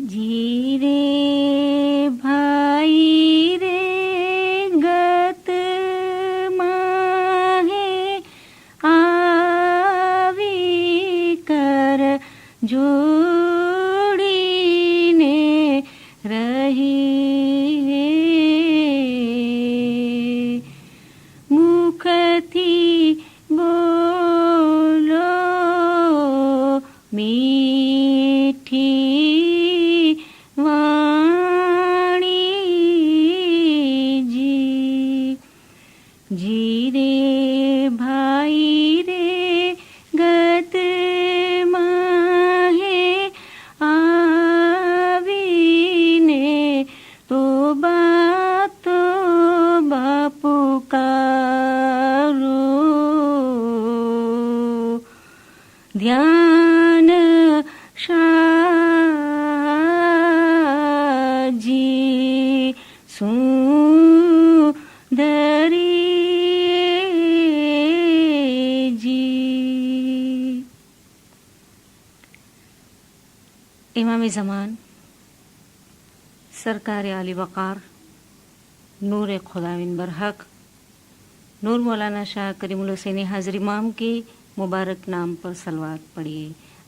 जी रे भाई रे गत माहे आवी कर जोड़ीने रही मुखथी बोलो मीठी जी रे भाई रे गत माहे आवीने तो बापू कारो ध्यान शाजी सुंदरी इमाम ज़मान सरकार आली वक़ार नूर खुदाविन बरहक नूर मौलाना शाह करीमुल हुसैनी हाज़िर इमाम के मुबारक नाम पर सलवात पढ़िए।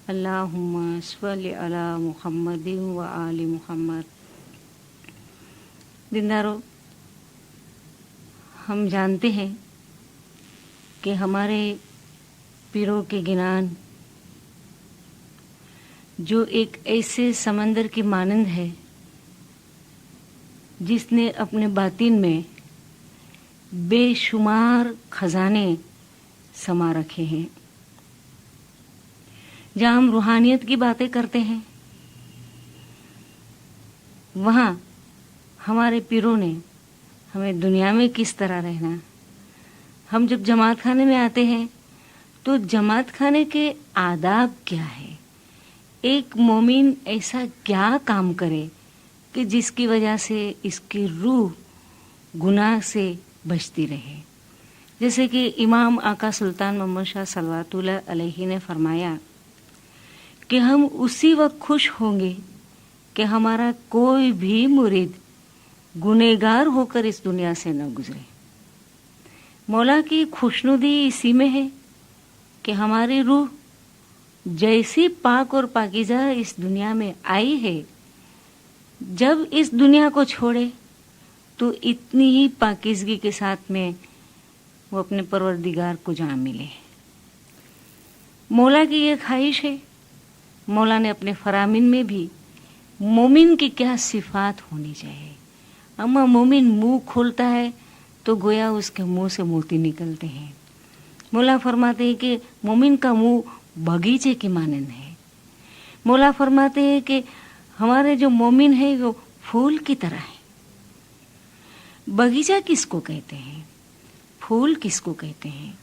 अल्लाहुम्मा सल्लि अला मुहम्मदिन व आलि मुहम्मद। दीनदारों, हम जानते हैं कि हमारे पीरों के गिनान जो एक ऐसे समंदर की मानंद है जिसने अपने बातिन में बेशुमार खजाने समा रखे हैं। जहाँ हम रूहानियत की बातें करते हैं वहाँ हमारे पीरों ने हमें दुनिया में किस तरह रहना। हम जब जमात खाने में आते हैं तो जमात खाने के आदाब क्या है, एक मोमिन ऐसा क्या काम करे कि जिसकी वजह से इसकी रूह गुनाह से बचती रहे। जैसे कि इमाम आका सुल्तान मोहम्मद शाह सल्लल्लाहु अलैहि ने फरमाया कि हम उसी वक्त खुश होंगे कि हमारा कोई भी मुरीद गुनहगार होकर इस दुनिया से न गुजरे। मौला की खुशनुदी इसी में है कि हमारी रूह जैसी पाक और पाकीज़ा इस दुनिया में आई है, जब इस दुनिया को छोड़े तो इतनी ही पाकीज़गी के साथ में वो अपने परवरदिगार को जा मिले। मौला की ये ख्वाहिश है। मौला ने अपने फरामीन में भी मोमिन की क्या सिफात होनी चाहिए। अम्मा मोमिन मुंह खोलता है तो गोया उसके मुंह से मोती निकलते हैं। मौला फरमाते हैं कि मोमिन का मुंह बगीचे की मानंद है। मौला फरमाते हैं कि हमारे जो मोमिन है वो फूल की तरह है। बगीचा किसको कहते हैं, फूल किसको कहते हैं,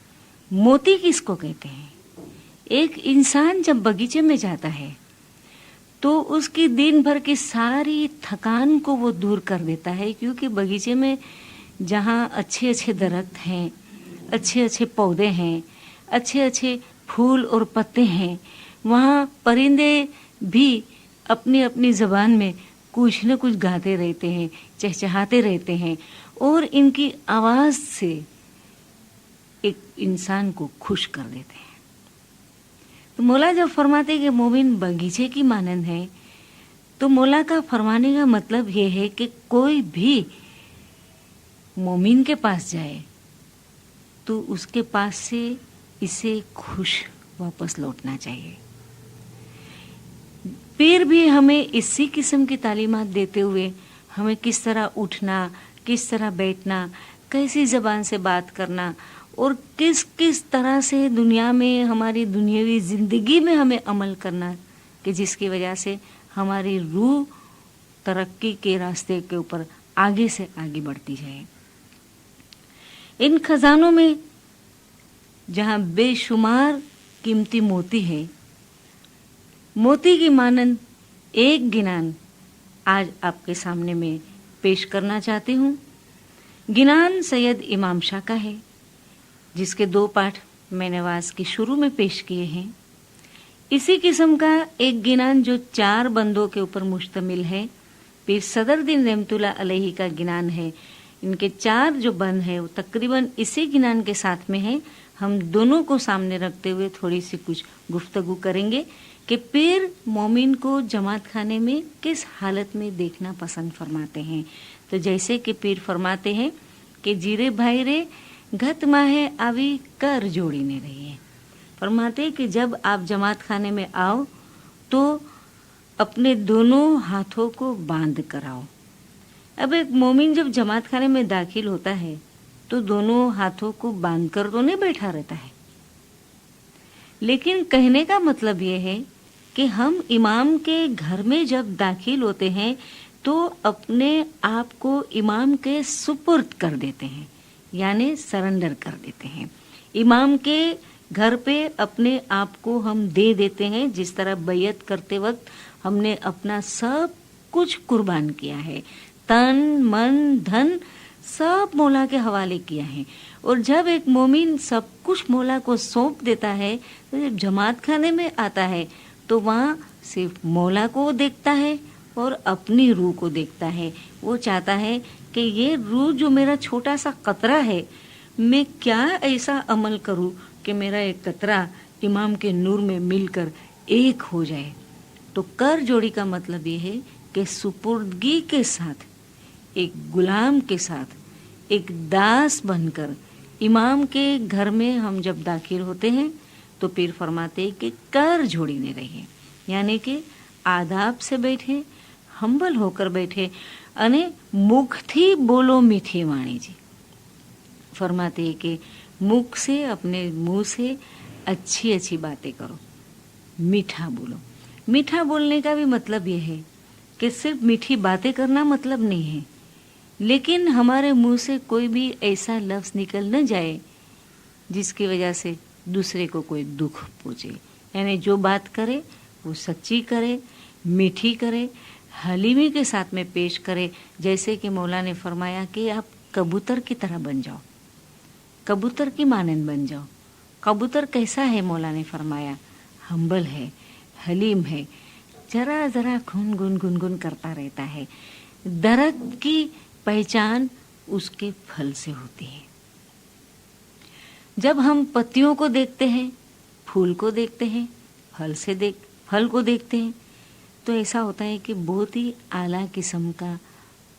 मोती किसको कहते हैं। एक इंसान जब बगीचे में जाता है तो उसकी दिन भर की सारी थकान को वो दूर कर देता है, क्योंकि बगीचे में जहाँ अच्छे अच्छे दरख्त हैं, अच्छे अच्छे पौधे हैं, अच्छे अच्छे फूल और पत्ते हैं, वहाँ परिंदे भी अपनी अपनी ज़बान में कुछ न कुछ गाते रहते हैं, चहचहाते रहते हैं और इनकी आवाज़ से एक इंसान को खुश कर देते हैं। तो मौला जब फरमाते हैं कि मोमिन बगीचे की मानंद है, तो मौला का फरमाने का मतलब ये है कि कोई भी मोमिन के पास जाए तो उसके पास से इसे खुश वापस लौटना चाहिए। पीर भी हमें इसी किस्म की तालीमात देते हुए हमें किस तरह उठना, किस तरह बैठना, कैसी ज़बान से बात करना और किस किस तरह से दुनिया में हमारी दुनियावी ज़िंदगी में हमें अमल करना कि जिसकी वजह से हमारी रूह तरक्की के रास्ते के ऊपर आगे से आगे बढ़ती जाए। इन खजानों में जहाँ बेशुमार कीमती मोती है, मोती की मानंद एक गिनान आज आपके सामने में पेश करना चाहती हूँ। गिनान सैयद इमाम शाह का है, जिसके 2 पाठ मैंने वाज की शुरू में पेश किए हैं। इसी किस्म का एक गिनान जो 4 बंदों के ऊपर मुश्तमिल है, पीर सदरुद्दीन रहमतुल्लाह अलैहि का गिनान है। इनके 4 जो बंद है वो तकरीबन इसी गिनान के साथ में है। हम दोनों को सामने रखते हुए थोड़ी सी कुछ गुफ्तगू करेंगे कि पीर मोमिन को जमात खाने में किस हालत में देखना पसंद फरमाते हैं। तो जैसे कि पीर फरमाते हैं कि जीरे भाई रे घत माहे आवी कर जोड़ी ने रही है। फरमाते हैं कि जब आप जमात खाने में आओ तो अपने दोनों हाथों को बांध कर आओ। अब एक मोमिन जब जमात खाने में दाखिल होता है तो दोनों हाथों को बांध कर तो नहीं बैठा रहता है, लेकिन कहने का मतलब ये है कि हम इमाम के घर में जब दाखिल होते हैं तो अपने आप को इमाम के सुपुर्द कर देते हैं, यानी सरेंडर कर देते हैं। इमाम के घर पे अपने आप को हम दे देते हैं, जिस तरह बैयत करते वक्त हमने अपना सब कुछ कुर्बान किया है, तन मन धन सब मौला के हवाले किया है। और जब एक मोमिन सब कुछ मौला को सौंप देता है तो जब जमात खाने में आता है तो वहाँ सिर्फ मौला को देखता है और अपनी रूह को देखता है। वो चाहता है कि ये रूह जो मेरा छोटा सा कतरा है, मैं क्या ऐसा अमल करूं कि मेरा एक कतरा इमाम के नूर में मिलकर एक हो जाए। तो कर जोड़ी का मतलब ये है कि सुपुर्दगी के साथ, एक गुलाम के साथ, एक दास बनकर इमाम के घर में हम जब दाखिल होते हैं तो पीर फरमाते हैं कि कर जोड़ी ने रहिए, यानी कि आदाब से बैठे, हम्बल होकर बैठे। अने मुखથી बोलो मीठी वाणी जी। फरमाते हैं कि मुख से, अपने मुंह से अच्छी अच्छी बातें करो, मीठा बोलो। मीठा बोलने का भी मतलब ये है कि सिर्फ मीठी बातें करना मतलब नहीं है, लेकिन हमारे मुंह से कोई भी ऐसा लफ्ज़ निकल न जाए जिसकी वजह से दूसरे को कोई दुख पहुँचे। यानी जो बात करे वो सच्ची करे, मीठी करे, हलीमी के साथ में पेश करे। जैसे कि मौला ने फरमाया कि आप कबूतर की तरह बन जाओ, कबूतर की मानंद बन जाओ। कबूतर कैसा है? मौला ने फरमाया हम्बल है, हलीम है, जरा जरा खून गुन गुनगुन करता रहता है। दरख्त की पहचान उसके फल से होती है। जब हम पत्तियों को देखते हैं, फूल को देखते हैं, फल को देखते हैं, तो ऐसा होता है कि बहुत ही आला किस्म का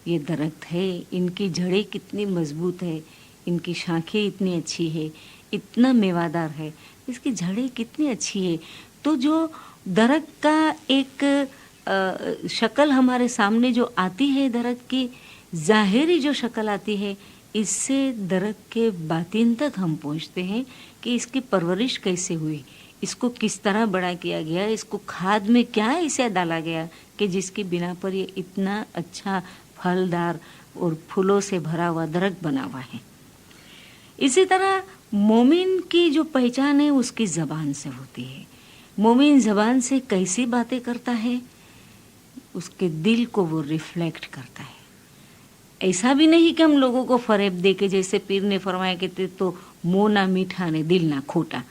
ये दरख्त है। इनकी जड़ें कितनी मजबूत है, इनकी शाखें इतनी अच्छी है, इतना मेवादार है, इसकी जड़ें कितनी अच्छी है। तो जो दरख्त का एक शक्ल हमारे सामने जो आती है, दरख्त की ज़ाहिरी जो शक्ल आती है, इससे दरख्त के बातिन तक हम पहुंचते हैं कि इसकी परवरिश कैसे हुई, इसको किस तरह बड़ा किया गया, इसको खाद में क्या ऐसा डाला गया कि जिसकी बिना पर ये इतना अच्छा फलदार और फूलों से भरा हुआ दरख्त बना हुआ है। इसी तरह मोमिन की जो पहचान है उसकी ज़बान से होती है। मोमिन ज़बान से कैसी बातें करता है, उसके दिल को वो रिफ्लेक्ट करता है। ऐसा भी नहीं कि हम लोगों को फरेब दे के, जैसे पीर ने फरमाया कि तो मुँह ना मीठा ने दिल ना खोटा,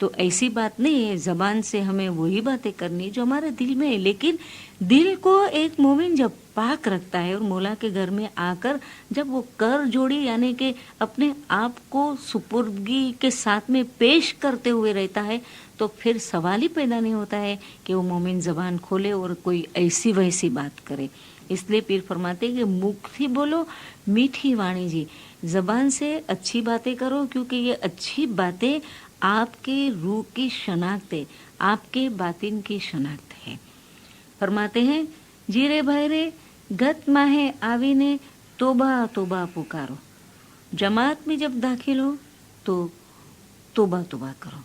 तो ऐसी बात नहीं है। ज़बान से हमें वही बातें करनी जो हमारे दिल में है, लेकिन दिल को एक मोमिन जब पाक रखता है और मौला के घर में आकर जब वो कर जोड़ी यानी कि अपने आप को सुपुर्दगी के साथ में पेश करते हुए रहता है, तो फिर सवाल ही पैदा नहीं होता है कि वो मोमिन ज़बान खोले और कोई ऐसी वैसी बात करे। इसलिए पीर फरमाते हैं कि मुख ही बोलो मीठी वाणी जी, ज़बान से अच्छी बातें करो, क्योंकि ये अच्छी बातें आपके रूह की शनाख्त है, आपके बातिन की शनाख्त है। फरमाते हैं जीरे भाई रे गत माहे आवीने तोबा तोबा पुकारो। जमात में जब दाखिल हो तो तोबा तोबा करो,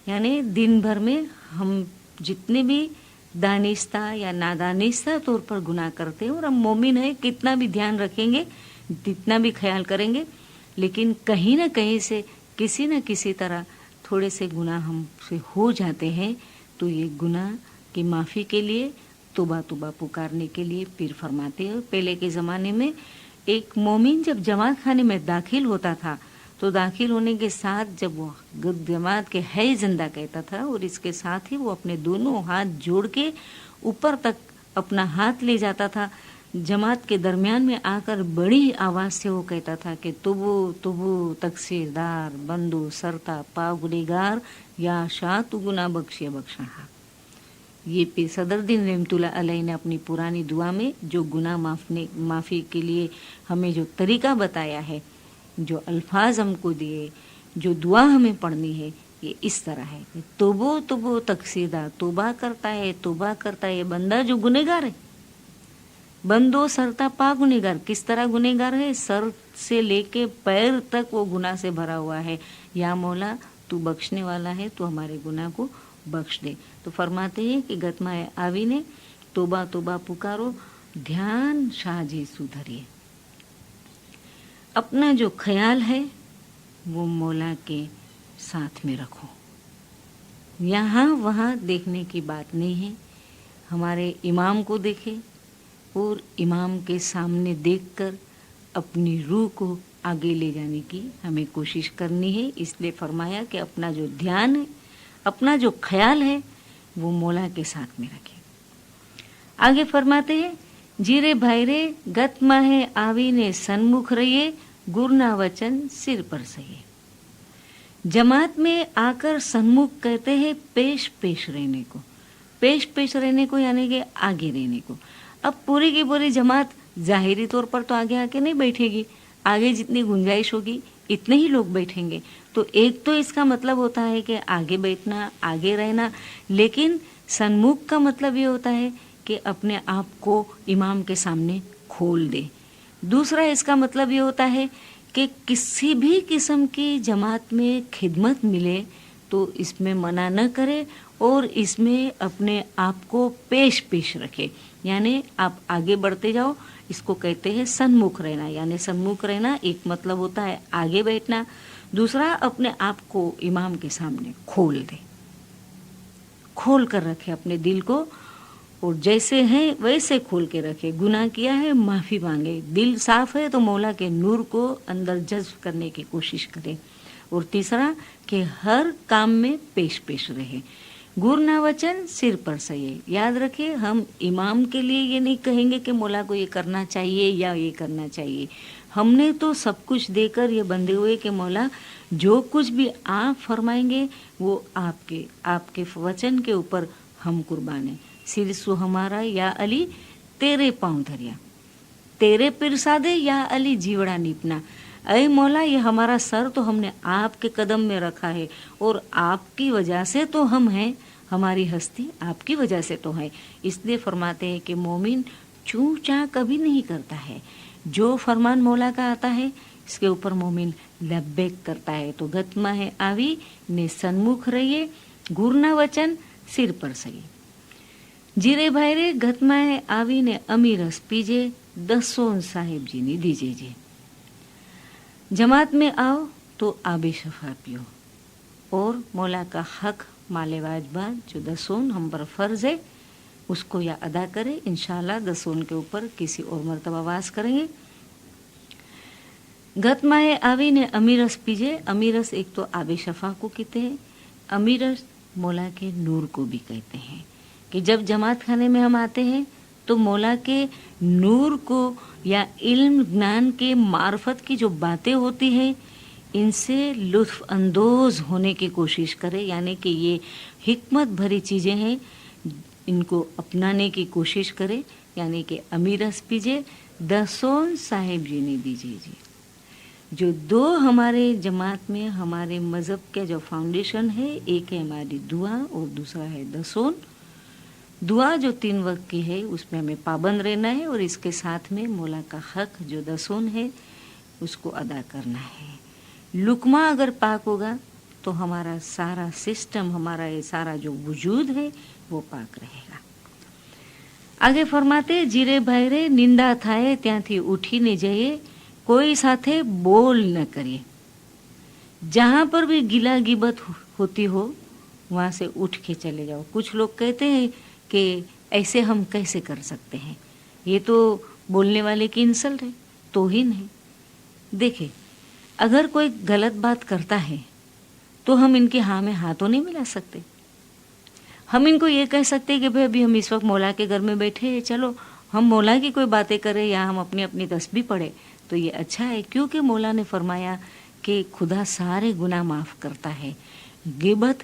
यानी दिन भर में हम जितने भी दानिस्ता या नादानिस्ता तौर पर गुनाह करते हैं, और हम मोमिन हैं, कितना भी ध्यान रखेंगे, जितना भी ख्याल करेंगे, लेकिन कहीं ना कहीं से किसी न किसी तरह थोड़े से गुनाह हमसे हो जाते हैं। तो ये गुनाह की माफ़ी के लिए तौबा तौबा पुकारने के लिए पीर फरमाते हैं। पहले के ज़माने में एक मोमिन जब जमात खाने में दाखिल होता था तो दाखिल होने के साथ जब वो जमात के है जिंदा कहता था और इसके साथ ही वो अपने दोनों हाथ जोड़ के ऊपर तक अपना हाथ ले जाता था। जमात के दरमियान में आकर बड़ी आवाज से वो कहता था कि तुबू तुबू तकसीरदार बंदू सरता पा गुनेगार या शाह तू गुना बख्शिया बख्शा। ये पीर सदरुद्दीन रहमतुल्लाह अलैह ने अपनी पुरानी दुआ में जो गुनाह माफ़ी के लिए हमें जो तरीका बताया है, जो अल्फाज हमको दिए, जो दुआ हमें पढ़नी है, ये इस तरह है। तोबो तोबो तकसीरदार, तोबा करता है ये बंदा जो गुनेगार है। बंदो सरता पा गुनेगार, किस तरह गुनेगार है? सर से लेके पैर तक वो गुनाह से भरा हुआ है। या मौला तू बख्शने वाला है, तू हमारे गुनाह को बख्श दे। तो फरमाते हैं कि गतमाए आवी ने तोबा तोबा पुकारो, ध्यान शाह जी सुधरिए। अपना जो ख्याल है वो मौला के साथ में रखो। यहाँ वहाँ देखने की बात नहीं है। हमारे इमाम को देखे और इमाम के सामने देखकर अपनी रूह को आगे ले जाने की हमें कोशिश करनी है। इसलिए फरमाया कि अपना जो ध्यान है, अपना जो ख्याल है वो मौला के साथ में रखें। आगे फरमाते हैं, जीरे भाईरे गत माहे आवी ने सन्मुख रहिए, गुरना वचन सिर पर सही। जमात में आकर सन्मुख कहते हैं पेश पेश रहने को, पेश पेश रहने को यानी कि आगे रहने को। अब पूरी की पूरी जमात जाहिरी तौर पर तो आगे आके नहीं बैठेगी, आगे जितनी गुंजाइश होगी इतने ही लोग बैठेंगे। तो एक तो इसका मतलब होता है कि आगे बैठना, आगे रहना, लेकिन सन्मुख का मतलब ये होता है कि अपने आप को इमाम के सामने खोल दे। दूसरा इसका मतलब ये होता है कि किसी भी किस्म की जमात में खिदमत मिले तो इसमें मना न करे और इसमें अपने आप को पेश पेश रखे, यानी आप आगे बढ़ते जाओ। इसको कहते हैं सन्मुख रहना। यानी सन्मुख रहना एक मतलब होता है आगे बैठना, दूसरा अपने आप को इमाम के सामने खोल दे, खोल कर रखे अपने दिल को, और जैसे हैं वैसे खोल के रखे। गुनाह किया है माफ़ी मांगे, दिल साफ है तो मौला के नूर को अंदर जज्ब करने की कोशिश करे। और तीसरा कि हर काम में पेश पेश रहे। गुरना वचन सिर पर सही। याद रखिए, हम इमाम के लिए ये नहीं कहेंगे कि मौला को ये करना चाहिए या ये करना चाहिए। हमने तो सब कुछ देकर ये बंधे हुए कि मौला जो कुछ भी आप फरमाएंगे वो आपके वचन के ऊपर हम कुर्बान हैं। सिर सु हमारा या अली तेरे पाँव धरिया, तेरे पिरसादे या अली जीवड़ा निपना। अय मौला, ये हमारा सर तो हमने आपके कदम में रखा है और आपकी वजह से तो हम हैं, हमारी हस्ती आपकी वजह से तो है। इसलिए फरमाते हैं कि मोमिन चूं चां कभी नहीं करता है, जो फरमान मौला का आता है इसके ऊपर मोमिन लब्बैक करता है। तो गतमा है आवी ने सन्मुख रहिए, गुरना वचन सिर पर सही। जीरे भाईरे गतमा है आवी ने अमीरस पीजे, दसों साहिब जी ने दीजिए जी। जमात में आओ तो आबे शफा पियो और मौला का हक माले वाजबात जो दसून हम पर फर्ज है उसको या अदा करें। इंशाल्लाह दसून के ऊपर किसी और मरतबा वास करेंगे। गतमाए आवी ने अमीरस पीजे। अमीरस एक तो आबे शफा को कहते हैं, अमीरस मौला के नूर को भी कहते हैं। कि जब जमात खाने में हम आते हैं तो मौला के नूर को या इल्म ज्ञान के मार्फत की जो बातें होती हैं इनसे लुत्फ अंदोज होने की कोशिश करें। यानी कि ये हिकमत भरी चीज़ें हैं, इनको अपनाने की कोशिश करें। यानी कि अमीरस पीजे, दसों साहिब जी ने दीजिए जी। जो दो हमारे जमात में हमारे मज़हब के जो फाउंडेशन है, एक है हमारी दुआ और दूसरा है दसून। दुआ जो 3 वक्त की है उसमें हमें पाबंद रहना है और इसके साथ में मौला का हक जो दसून है उसको अदा करना है। लुकमा अगर पाक होगा तो हमारा सारा सिस्टम, हमारा ये सारा जो वजूद है वो पाक रहेगा। आगे फरमाते, जीरे भाईरे निंदा थाए ત્યાંથી ઉઠીને જઈએ, कोई साथे बोल न करिए। जहाँ पर भी गिला गिबत होती हो वहाँ से उठ के चले जाओ। कुछ लोग कहते हैं कि ऐसे हम कैसे कर सकते हैं, ये तो बोलने वाले की इंसल्ट है, तौहीन है। देखे अगर कोई गलत बात करता है तो हम इनके हाँ में हाँ तो नहीं मिला सकते। हम इनको ये कह सकते हैं कि भाई अभी हम इस वक्त मौला के घर में बैठे हैं, चलो हम मौला की कोई बातें करें या हम अपनी अपनी तस्बीह पढ़े तो ये अच्छा है, क्योंकि मौला ने फरमाया कि खुदा सारे गुनाह माफ़ करता है। गिबत,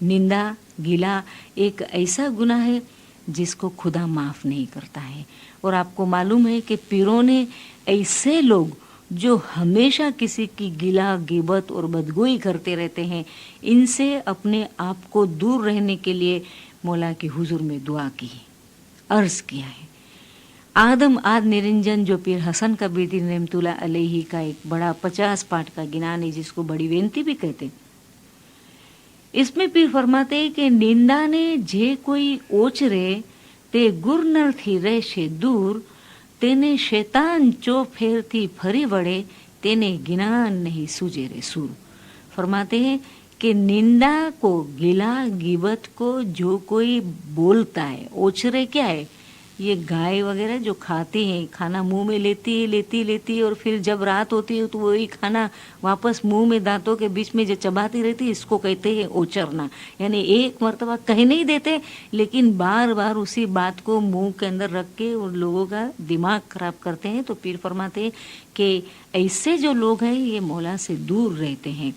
निंदा, गिला एक ऐसा गुनाह है जिसको खुदा माफ़ नहीं करता है। और आपको मालूम है कि पीरों ने ऐसे लोग जो हमेशा किसी की गिला, गिबत और बदगोई करते रहते हैं, इनसे अपने आप को दूर रहने के लिए मौला की हुजूर में दुआ की, अर्ज किया है। आदम आद निरंजन जो पीर हसन कबीर रहमतुल्लाह अलैहि का एक बड़ा 50 पाठ का गिनान है, जिसको बड़ी बेनती भी कहते, इसमें पीर फरमाते हैं कि निंदा ने जे कोई ओचरे ते गुर नर थी રહેશે दूर, તેને શૈતાન ચો ફેરથી ફરી વળે, તેને જ્ઞાન नहीं सूझे रे सूर। फरमाते हैं कि निंदा को, गिला गिबत को जो कोई बोलता है, ओचरे क्या है, ये गाय वगैरह जो खाती हैं, खाना मुंह में लेती और फिर जब रात होती है तो वही खाना वापस मुंह में दांतों के बीच में जो चबाती रहती है, इसको कहते हैं ओचरना। यानी एक मर्तबा कह नहीं देते लेकिन बार बार उसी बात को मुंह के अंदर रख के उन लोगों का दिमाग खराब करते हैं। तो पीर फरमाते हैं कि ऐसे जो लोग हैं ये मौला से दूर रहते हैं।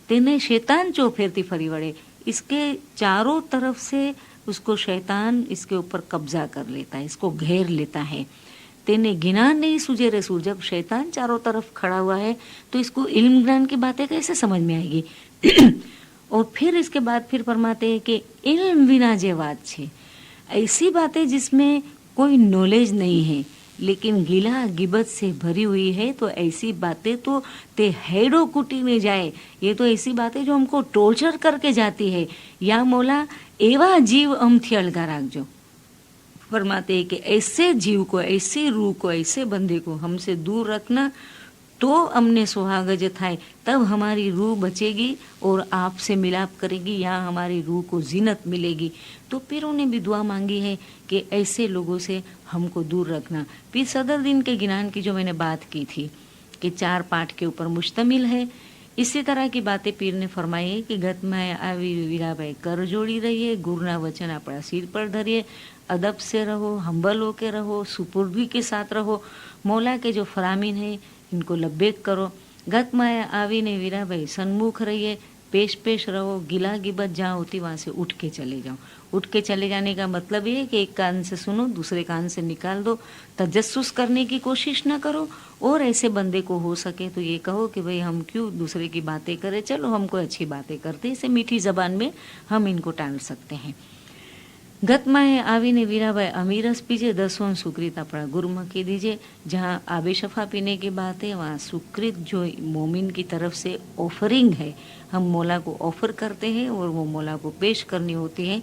तेने शैतान चो फेरती फरी वड़े, इसके चारों तरफ से उसको शैतान इसके ऊपर कब्जा कर लेता है, इसको घेर लेता है। तेने गिनान नहीं सूझे रे सूर, जब शैतान चारों तरफ खड़ा हुआ है तो इसको इल्म ज्ञान की बातें कैसे समझ में आएगी। और फिर इसके बाद फिर फरमाते हैं कि इल्म विना जे बात छे, ऐसी बातें जिसमें कोई नॉलेज नहीं है लेकिन गिला गिबत से भरी हुई है, तो ऐसी बातें तो ते हेडो कुटी में जाए, ये तो ऐसी बातें जो हमको टॉर्चर करके जाती है। या मौला एवा जीव अमथी अलगा राखजो। फरमाते हैं कि ऐसे जीव को, ऐसी रूह को, ऐसे बंदे को हमसे दूर रखना, तो अमने सुहागज थाय, तब हमारी रूह बचेगी और आपसे मिलाप करेगी, या हमारी रूह को जीनत मिलेगी। तो पीरों ने भी दुआ मांगी है कि ऐसे लोगों से हमको दूर रखना। पीर सदरुद्दीन के गिनान की जो मैंने बात की थी कि 4 पाठ के ऊपर मुश्तमिल है, इसी तरह की बातें पीर ने फरमाई है कि गतमाए आवी वीराबाई कर जोड़ी रहिए, गुरुना वचन अपना सिर पर धरिए, अदब से रहो, हम्बल होके रहो, सुपुर्दगी के साथ रहो, मौला के जो फरामीन है इनको लब्बेक करो। गतमाए आवी ने वीराबाई सन्मुख रहिए, पेश पेश रहो, गिला गिबत जहाँ होती वहाँ से उठ के चले जाओ। उठ के चले जाने का मतलब ये है कि एक कान से सुनो, दूसरे कान से निकाल दो, तजस्सुस करने की कोशिश ना करो। और ऐसे बंदे को हो सके तो ये कहो कि भाई हम क्यों दूसरे की बातें करें, चलो हमको अच्छी बातें करते, इसे मीठी जबान में हम इनको टाल सकते हैं। गतमाए आवीने वीराबाई अमीरस पीजिए, 10वां सुकृत अपना गुरुमुखी दीजिए। जहाँ आबे शफा पीने की बात है वहाँ सुकृत जो मोमिन की तरफ से ऑफरिंग है, हम मौला को ऑफर करते हैं और वो मौला को पेश करनी होती है।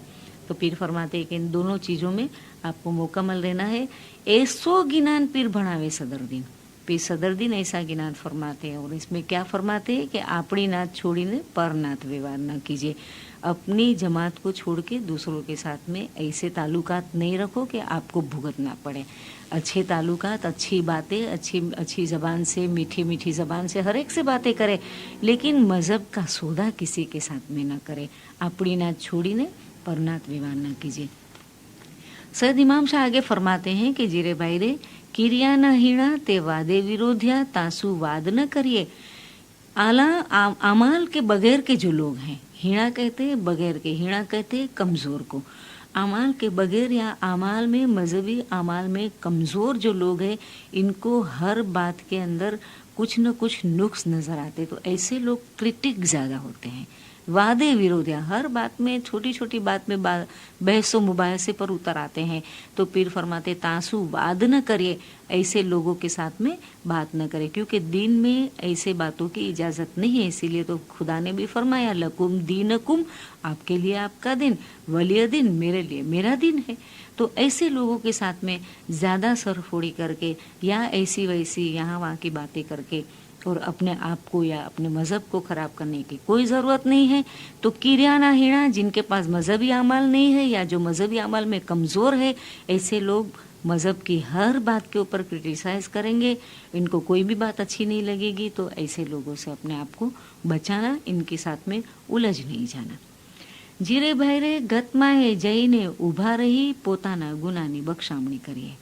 तो पीर फरमाते हैं कि इन दोनों चीज़ों में आपको मुकम्मल रहना है। ऐसो गिनान पीर भणावे सदरुद्दीन, पीर सदरुद्दीन ऐसा गिनान फरमाते हैं। और इसमें क्या फरमाते हैं कि अपनी नात छोड़ीने पर नात व्यवहार न कीजिए, अपनी जमात को छोड़ के दूसरों के साथ में ऐसे ताल्लुकात नहीं रखो कि आपको भुगतना पड़े। अच्छे ताल्लुकात, अच्छी बातें, अच्छी ज़बान से, मीठी मीठी ज़बान से हर एक से बातें करे, लेकिन मज़हब का सौदा किसी के साथ में न करे। अपनी नात छोड़ीने पर नात व्यवहार न कीजिए। सैयद इमाम शाह आगे फरमाते हैं कि जीरे भाई रे किरिया न हीणा ते वादे विरोधिया, तासु वाद न करिए। आला अमाल के बगैर के जो लोग हैं, हीणा कहते हैं बगैर के, हीणा कहते हैं कमज़ोर को। अमाल के बगैर या अमाल में, मजहबी अमाल में कमज़ोर जो लोग हैं, इनको हर बात के अंदर कुछ न कुछ नुक्स नज़र आते, तो ऐसे लोग क्रिटिक ज़्यादा होते हैं। वादे विरोधिया, हर बात में, छोटी छोटी बात में बहस व मुबाहसे पर उतर आते हैं। तो पीर फरमाते तासु वाद न करिए, ऐसे लोगों के साथ में बात न करें, क्योंकि दीन में ऐसे बातों की इजाज़त नहीं है। इसीलिए तो खुदा ने भी फरमाया लकुम दीनकुम, आपके लिए आपका दिन, वलिय दिन, मेरे लिए मेरा दिन है। तो ऐसे लोगों के साथ में ज़्यादा सरफोड़ी करके या ऐसी वैसी यहाँ वहाँ की बातें करके और अपने आप को या अपने मज़हब को ख़राब करने की कोई ज़रूरत नहीं है। तो किरियाना हीना जिनके पास मज़हबी अमल नहीं है या जो मज़हबी अमल में कमज़ोर है, ऐसे लोग मज़हब की हर बात के ऊपर क्रिटिसाइज़ करेंगे, इनको कोई भी बात अच्छी नहीं लगेगी। तो ऐसे लोगों से अपने आप को बचाना, इनके साथ में उलझ नहीं जाना। जीरे भैरे गतमाए जईने उभा रही पोताना गुनानी बख्शामणी करिए।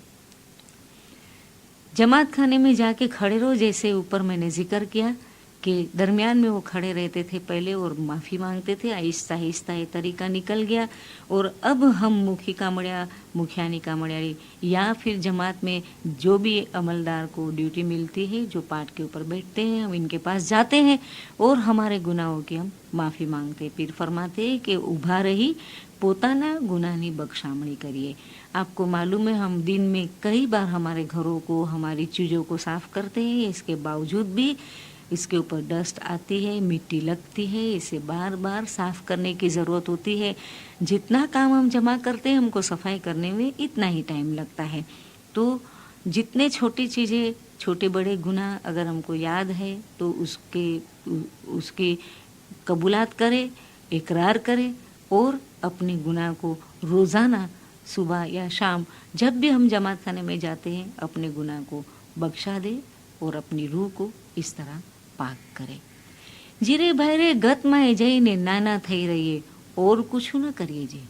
जमात खाने में जाके खड़े रहो, जैसे ऊपर मैंने जिक्र किया कि दरमियान में वो खड़े रहते थे पहले और माफ़ी मांगते थे। आहिस्ता आहिस्ता ये तरीका निकल गया और अब हम मुखी कामड़िया, मुखियानी कामड़ियारी या फिर जमात में जो भी अमलदार को ड्यूटी मिलती है, जो पाठ के ऊपर बैठते हैं, हम इनके पास जाते हैं और हमारे गुनाहों की हम माफ़ी मांगते। पीर फरमाते हैं कि उभा रही पोताना गुनाहनी बख्शामणी करिए। आपको मालूम है हम दिन में कई बार हमारे घरों को, हमारी चीज़ों को साफ़ करते हैं, इसके बावजूद भी इसके ऊपर डस्ट आती है, मिट्टी लगती है, इसे बार बार साफ़ करने की ज़रूरत होती है। जितना काम हम जमा करते हैं हमको सफाई करने में इतना ही टाइम लगता है। तो जितने छोटी चीज़ें, छोटे बड़े गुनाह अगर हमको याद है तो उसकी कबूलात करें, इकरार करें और अपने गुनाह को रोज़ाना सुबह या शाम जब भी हम जमात खाने में जाते हैं अपने गुनाह को बख्शा दे और अपनी रूह को इस तरह पाक करे। जीरे भैरे गत माए जईने नाना थई रहिए और कुछ न करिए जी।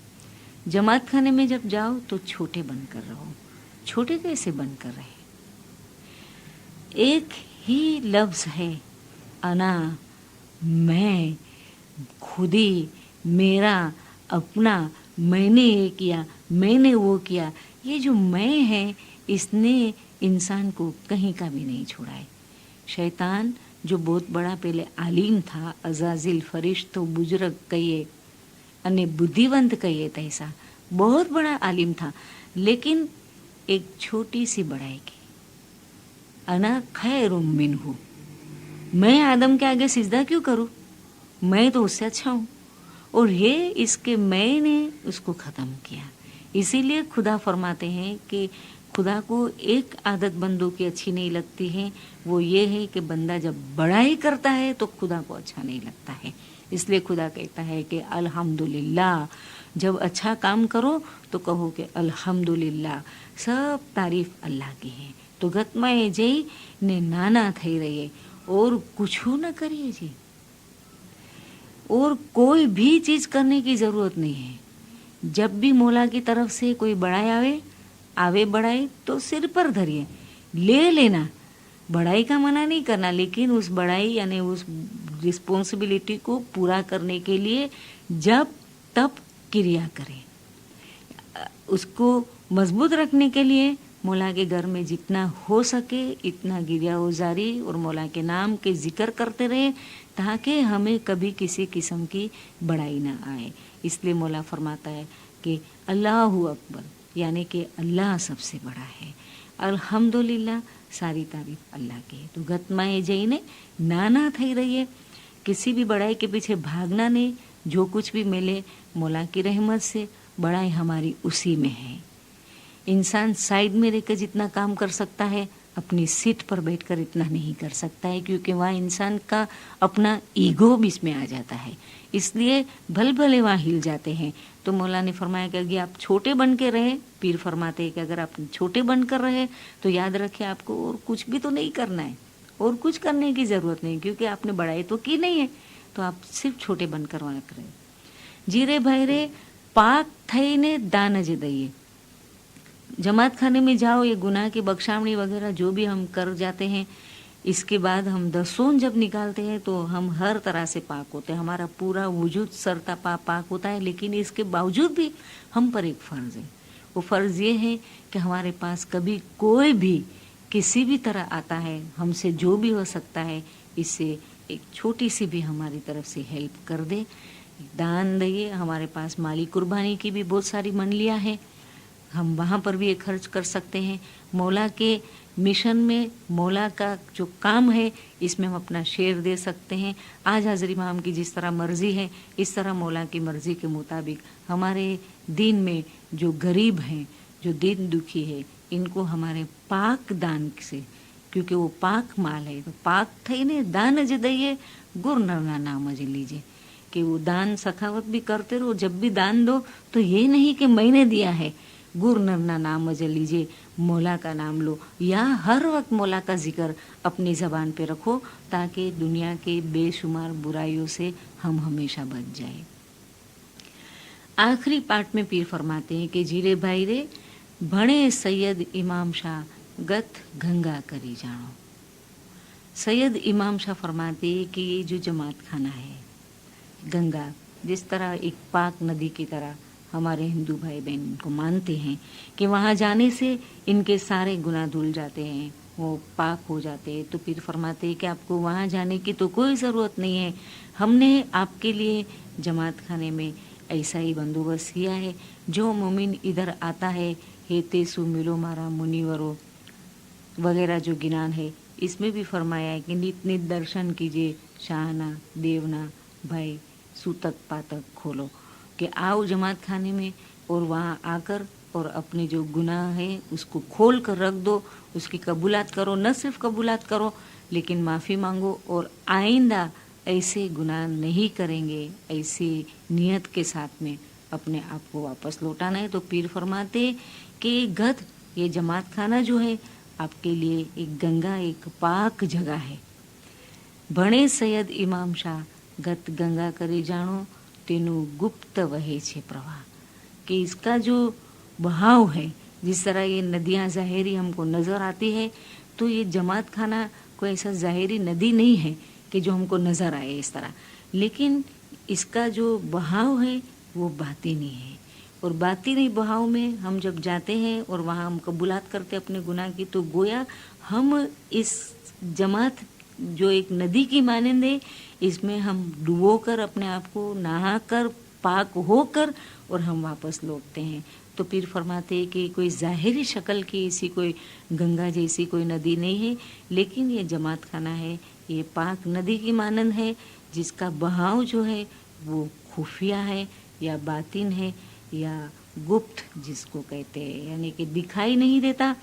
जमात खाने में जब जाओ तो छोटे बनकर रहो। छोटे कैसे बनकर रहे? एक ही लफ्ज है, अना, मैं, खुदी, मेरा, अपना, मैंने ये किया, मैंने वो किया। ये जो मैं है इसने इंसान को कहीं का भी नहीं छोड़ा है। शैतान जो बहुत बड़ा पहले आलिम था, अजाजिल फरिश्तो बुजुर्ग कहिए अने बुद्धिवंत कहिए, तैसा बहुत बड़ा आलिम था, लेकिन एक छोटी सी बड़ाई की, अना खैरुम मिन्हु, मैं आदम के आगे सिजदा क्यों करूं, मैं तो उससे अच्छा हूं। और ये इसके मैं ने उसको ख़त्म किया। इसीलिए खुदा फरमाते हैं कि खुदा को एक आदत बंदों की अच्छी नहीं लगती है, वो ये है कि बंदा जब बड़ाई करता है तो खुदा को अच्छा नहीं लगता है। इसलिए खुदा कहता है कि अल्हम्दुलिल्लाह, जब अच्छा काम करो तो कहो कि अल्हम्दुलिल्लाह, सब तारीफ अल्लाह की है। तो गतमाए जई ने नाना थई रहिए और कुछ न करिए जी, और कोई भी चीज़ करने की ज़रूरत नहीं है। जब भी मौला की तरफ से कोई बड़ाई आवे बड़ाई तो सिर पर धरिए, ले लेना, बड़ाई का मना नहीं करना, लेकिन उस बड़ाई यानी उस रिस्पॉन्सिबिलिटी को पूरा करने के लिए जब तब क्रिया करें। उसको मजबूत रखने के लिए मौला के घर में जितना हो सके इतना गिरिया गुजारी और मौला के नाम के जिक्र करते रहे, ताकि हमें कभी किसी किस्म की बड़ाई ना आए। इसलिए मौला फरमाता है कि अल्लाहु अकबर, यानी कि अल्लाह सबसे बड़ा है। अल्हम्दुलिल्लाह, सारी तारीफ अल्लाह की है। तो गतमाए जईने नाना थई रहिए, किसी भी बड़ाई के पीछे भागना नहीं। जो कुछ भी मिले मौला की रहमत से, बड़ाई हमारी उसी में है। इंसान साइड में रहकर जितना काम कर सकता है, अपनी सीट पर बैठकर इतना नहीं कर सकता है, क्योंकि वहाँ इंसान का अपना ईगो भी इसमें आ जाता है। इसलिए भल भले वहाँ हिल जाते हैं। तो मौला ने फरमाया कि अगर आप छोटे बन के रहे, पीर फरमाते हैं कि अगर आप छोटे बन कर रहे तो याद रखें आपको और कुछ भी तो नहीं करना है, और कुछ करने की ज़रूरत नहीं, क्योंकि आपने बड़ाई तो की नहीं है। तो आप सिर्फ छोटे बनकर वहाँ करें। जीरे भैरे पाक थईने दान ज दइए। जमात खाने में जाओ, ये गुनाह की बख्शामणी वगैरह जो भी हम कर जाते हैं, इसके बाद हम दसों जब निकालते हैं तो हम हर तरह से पाक होते हैं, हमारा पूरा वजूद सरता पाक होता है। लेकिन इसके बावजूद भी हम पर एक फ़र्ज़ है। वो फ़र्ज़ ये है कि हमारे पास कभी कोई भी किसी भी तरह आता है, हमसे जो भी हो सकता है, इससे एक छोटी सी भी हमारी तरफ से हेल्प कर दे, दान दिए। हमारे पास माली कुर्बानी की भी बहुत सारी मंडलियाँ हैं, हम वहाँ पर भी ये खर्च कर सकते हैं। मौला के मिशन में मौला का जो काम है इसमें हम अपना शेयर दे सकते हैं। आज हाज़िर इमाम की जिस तरह मर्ज़ी है, इस तरह मौला की मर्ज़ी के मुताबिक हमारे दीन में जो गरीब हैं, जो दीन दुखी है, इनको हमारे पाक दान से क्योंकि वो पाक माल है। तो पाक થઈને દાન જ દઈએ, ગુરુ નરના નામ જ लीजिए। कि वो दान सखावत भी करते रहो, जब भी दान दो तो ये नहीं कि मैंने दिया है, गुरु नरना नाम ज लीजिए, मौला का नाम लो, या हर वक्त मौला का जिक्र अपनी ज़बान पे रखो, ताकि दुनिया के बेशुमार बुराइयों से हम हमेशा बच जाए। आखिरी पार्ट में पीर फरमाते हैं कि जीरे भाई रे भणे सैयद इमाम शाह गत गंगा करी जानो। सैयद इमाम शाह फरमाते हैं कि ये जो जमात खाना है, गंगा जिस तरह एक पाक नदी की तरह हमारे हिंदू भाई बहन इनको मानते हैं कि वहाँ जाने से इनके सारे गुनाह धुल जाते हैं, वो पाक हो जाते हैं। तो पीर फरमाते हैं कि आपको वहाँ जाने की तो कोई ज़रूरत नहीं है, हमने आपके लिए जमात खाने में ऐसा ही बंदोबस्त किया है। जो मोमिन इधर आता है, हेते सु मिलो मारा मुनिवरो वगैरह जो गिनान है, इसमें भी फरमाया है कि नित नित दर्शन कीजिए, शाहना देवना भाई सूतक पातक खोलो, कि आओ जमात खाने में और वहाँ आकर और अपने जो गुनाह है उसको खोल कर रख दो, उसकी कबूलात करो। न सिर्फ कबूलात करो लेकिन माफ़ी मांगो, और आइंदा ऐसे गुनाह नहीं करेंगे, ऐसी नियत के साथ में अपने आप को वापस लौटाना है। तो पीर फरमाते कि गद ये जमात खाना जो है आपके लिए एक गंगा, एक पाक जगह है। भणे सैयद इमाम शाह गत गंगा करे जानो, तेनु गुप्त वहे छे प्रवाह। कि इसका जो बहाव है, जिस तरह ये नदियाँ ज़ाहिरी हमको नज़र आती है, तो ये जमात खाना कोई ऐसा ज़ाहिरी नदी नहीं है कि जो हमको नज़र आए इस तरह, लेकिन इसका जो बहाव है वो बातिनी है। और बातिनी बहाव में हम जब जाते हैं और वहाँ हम कबूलात करते अपने गुनाह की, तो गोया हम इस जमात जो एक नदी की मानंद है, इसमें हम डुबो कर अपने आप को नहा कर पाक होकर और हम वापस लौटते हैं। तो पीर फरमाते हैं कि कोई ज़ाहिरी शक्ल की ऐसी कोई गंगा जैसी कोई नदी नहीं है, लेकिन ये जमात खाना है, ये पाक नदी की मानंद है, जिसका बहाव जो है वो खुफिया है या बातिन है या गुप्त जिसको कहते हैं, यानी कि दिखाई नहीं देता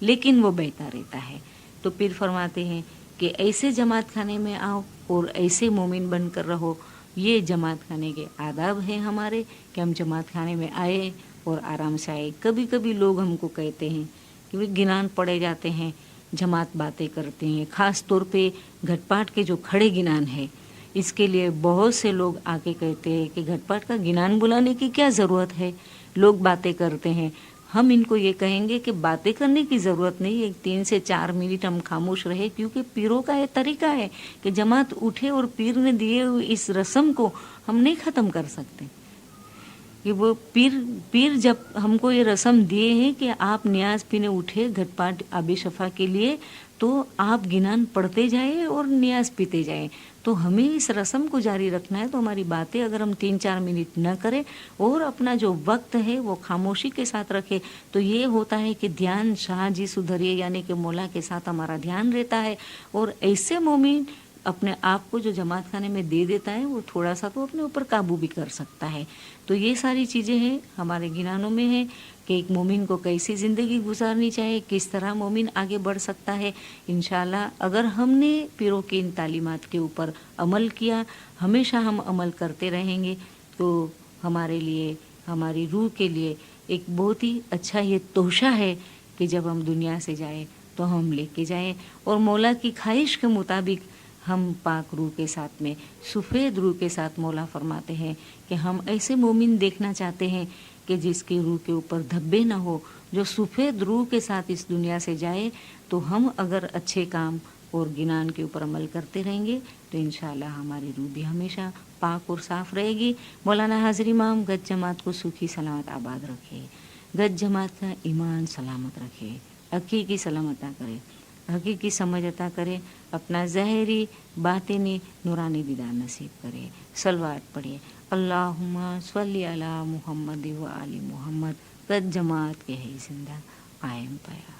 लेकिन वो बहता रहता है। तो पीर फरमाते हैं कि ऐसे जमात खाने में आओ और ऐसे मोमिन बनकर रहो। ये जमात खाने के आदाब हैं हमारे कि हम जमात खाने में आए और आराम से आए। कभी कभी लोग हमको कहते हैं कि वे गिनान पड़े जाते हैं, जमात बातें करते हैं, ख़ास तौर पे घटपाट के जो खड़े गिनान है, इसके लिए बहुत से लोग आके कहते हैं कि घटपाट का गिनान बुलाने की क्या ज़रूरत है, लोग बातें करते हैं। हम इनको ये कहेंगे कि बातें करने की ज़रूरत नहीं है, 3 से 4 मिनट हम खामोश रहे, क्योंकि पीरों का ये तरीका है कि जमात उठे और पीर ने दिए हुए इस रस्म को हम नहीं ख़त्म कर सकते। कि वो पीर जब हमको ये रस्म दिए हैं कि आप न्याज पीने उठे घटपाट आबे शफा के लिए, तो आप गिनान पढ़ते जाए और न्याज पीते जाए। तो हमें इस रस्म को जारी रखना है। तो हमारी बातें अगर हम 3-4 मिनट न करें और अपना जो वक्त है वो खामोशी के साथ रखें, तो ये होता है कि ध्यान शाह जी सुधरिए, यानी कि मौला के साथ हमारा ध्यान रहता है। और ऐसे मोमिन अपने आप को जो जमात खाने में दे देता है, वो थोड़ा सा तो अपने ऊपर काबू भी कर सकता है। तो ये सारी चीज़ें हैं हमारे गिनानों में हैं कि एक मोमिन को कैसी ज़िंदगी गुजारनी चाहिए, किस तरह मोमिन आगे बढ़ सकता है। इंशाल्लाह अगर हमने पीरों की इन तालीमात के ऊपर अमल किया, हमेशा हम अमल करते रहेंगे, तो हमारे लिए, हमारी रूह के लिए एक बहुत ही अच्छा ये तोहफा है कि जब हम दुनिया से जाए तो हम लेके जाएं। और मौला की ख्वाहिश के मुताबिक हम पाक रूह के साथ में, सफ़ेद रूह के साथ मौला फरमाते हैं कि हम ऐसे मोमिन देखना चाहते हैं कि जिसकी रूह के ऊपर धब्बे ना हो, जो सफ़ेद रूह के साथ इस दुनिया से जाए। तो हम अगर अच्छे काम और गिनान के ऊपर अमल करते रहेंगे तो इंशाल्लाह हमारी रूह भी हमेशा पाक और साफ़ रहेगी। मौलाना हाज़िर इमाम गज जमात को सुखी सलामत आबाद रखे, गज जमात का ईमान सलामत रखे, हकीकी सलामत करे, हकीकी समझ अता करे, अपना ज़ाहिरी बातिनी नूरानी दीदार नसीब करे। सलवात पढ़िए, अल्लाहुम्मा सल्ली अला मुहम्मद व आली मुहम्मद। गज जमात के है जिंदा कायम पाया।